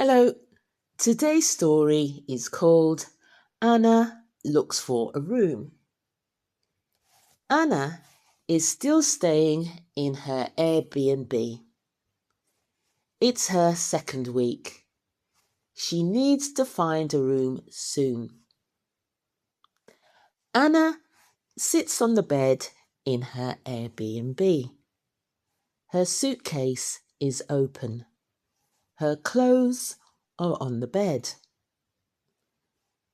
Hello, today's story is called Anna Looks for a Room. Anna is still staying in her Airbnb. It's her second week. She needs to find a room soon. Anna sits on the bed in her Airbnb. Her suitcase is open. Her clothes are on the bed.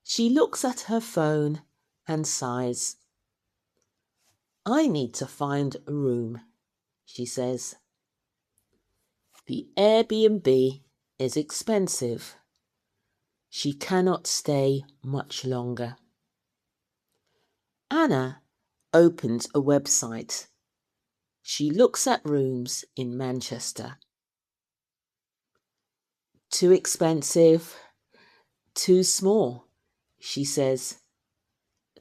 She looks at her phone and sighs. I need to find a room, she says. The Airbnb is expensive. She cannot stay much longer. Anna opens a website. She looks at rooms in Manchester. Too expensive, too small, she says.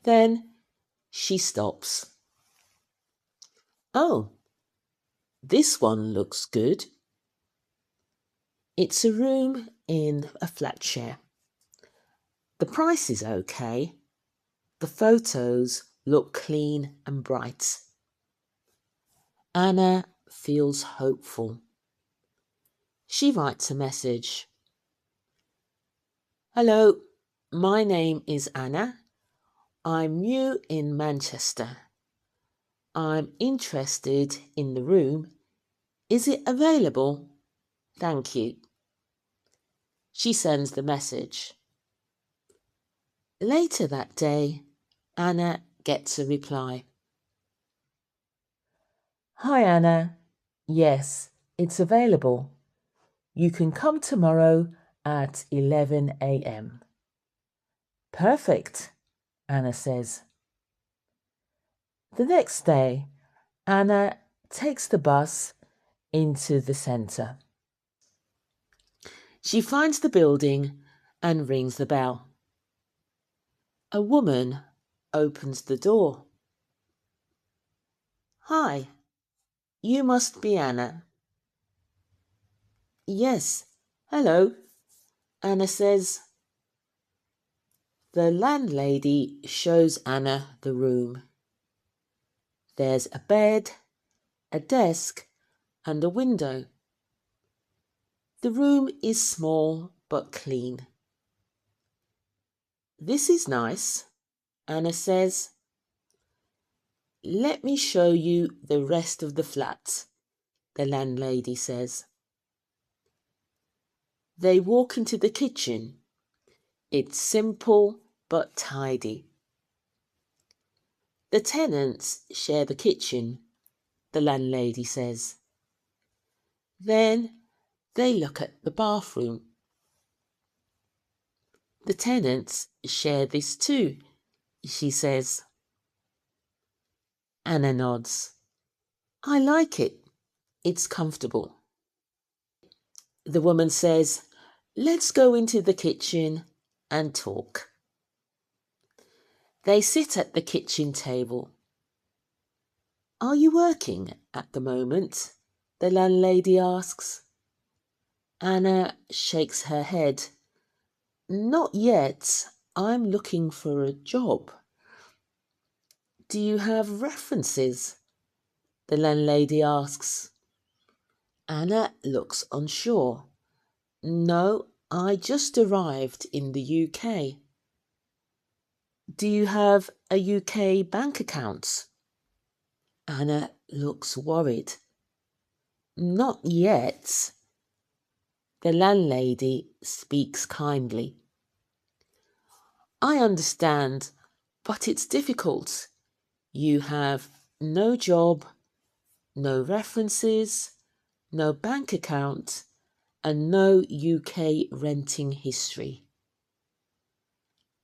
Then she stops. Oh, this one looks good. It's a room in a flatshare. The price is okay. The photos look clean and bright. Anna feels hopeful. She writes a message. Hello, my name is Anna. I'm new in Manchester. I'm interested in the room. Is it available? Thank you. She sends the message. Later that day, Anna gets a reply. Hi Anna. Yes, it's available. You can come tomorrow at 11 a.m. Perfect, Anna says. The next day, Anna takes the bus into the centre. She finds the building and rings the bell. A woman opens the door. Hi, you must be Anna. Yes, hello, Anna says. The landlady shows Anna the room. There's a bed, a desk, and a window. The room is small but clean. This is nice, Anna says. Let me show you the rest of the flat, the landlady says. They walk into the kitchen. It's simple but tidy. The tenants share the kitchen, the landlady says. Then they look at the bathroom. The tenants share this too, she says. Anna nods. I like it. It's comfortable. The woman says, let's go into the kitchen and talk. They sit at the kitchen table. Are you working at the moment? The landlady asks. Anna shakes her head. Not yet. I'm looking for a job. Do you have references? The landlady asks. Anna looks unsure. No, I just arrived in the UK. Do you have a UK bank account? Anna looks worried. Not yet. The landlady speaks kindly. I understand, but it's difficult. You have no job, no references, no bank account, and no UK renting history.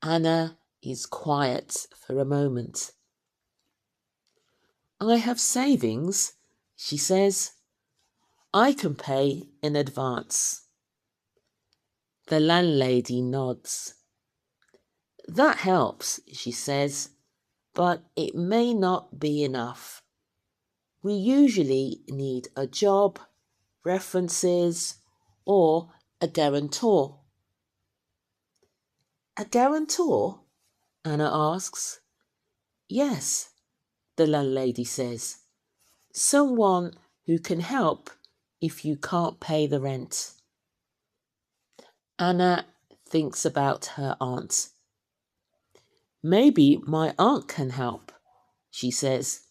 Anna is quiet for a moment. I have savings, she says. I can pay in advance. The landlady nods. That helps, she says, but it may not be enough. We usually need a job, references, or a guarantor. A guarantor? Anna asks. Yes, the landlady says. Someone who can help if you can't pay the rent. Anna thinks about her aunt. Maybe my aunt can help, she says.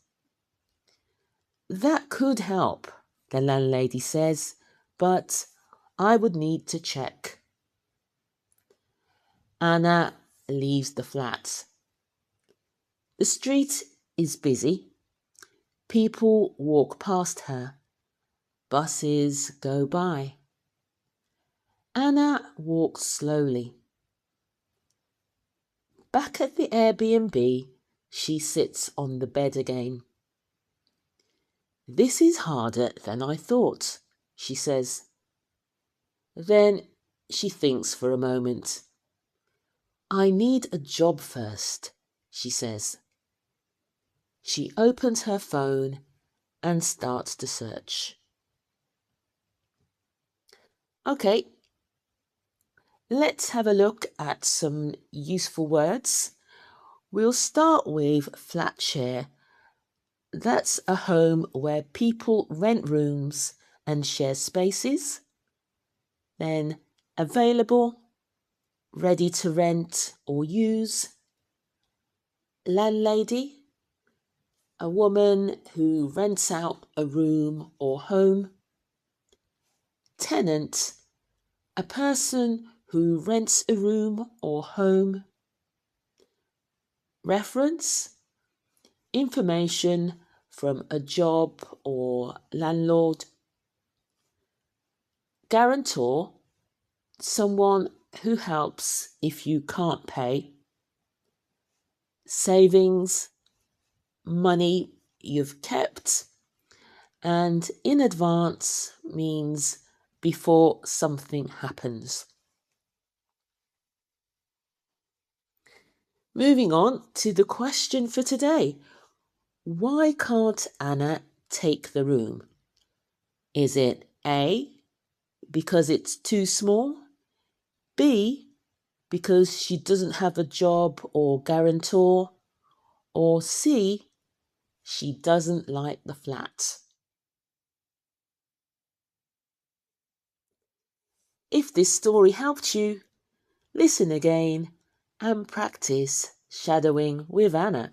That could help, the landlady says, but I would need to check. Anna leaves the flat. The street is busy. People walk past her. Buses go by. Anna walks slowly. Back at the Airbnb, she sits on the bed again. This is harder than I thought, she says. Then she thinks for a moment. I need a job first, she says. She opens her phone and starts to search. Okay, let's have a look at some useful words. We'll start with flatshare. That's a home where people rent rooms and share spaces. Then available, ready to rent or use. Landlady, a woman who rents out a room or home. Tenant, a person who rents a room or home. Reference, information from a job or landlord. Guarantor, someone who helps if you can't pay. Savings, money you've kept. And in advance means before something happens. Moving on to the question for today. Why can't Anna take the room? Is it A, because it's too small? B, because she doesn't have a job or guarantor? Or C, she doesn't like the flat? If this story helped you, listen again and practice shadowing with Anna.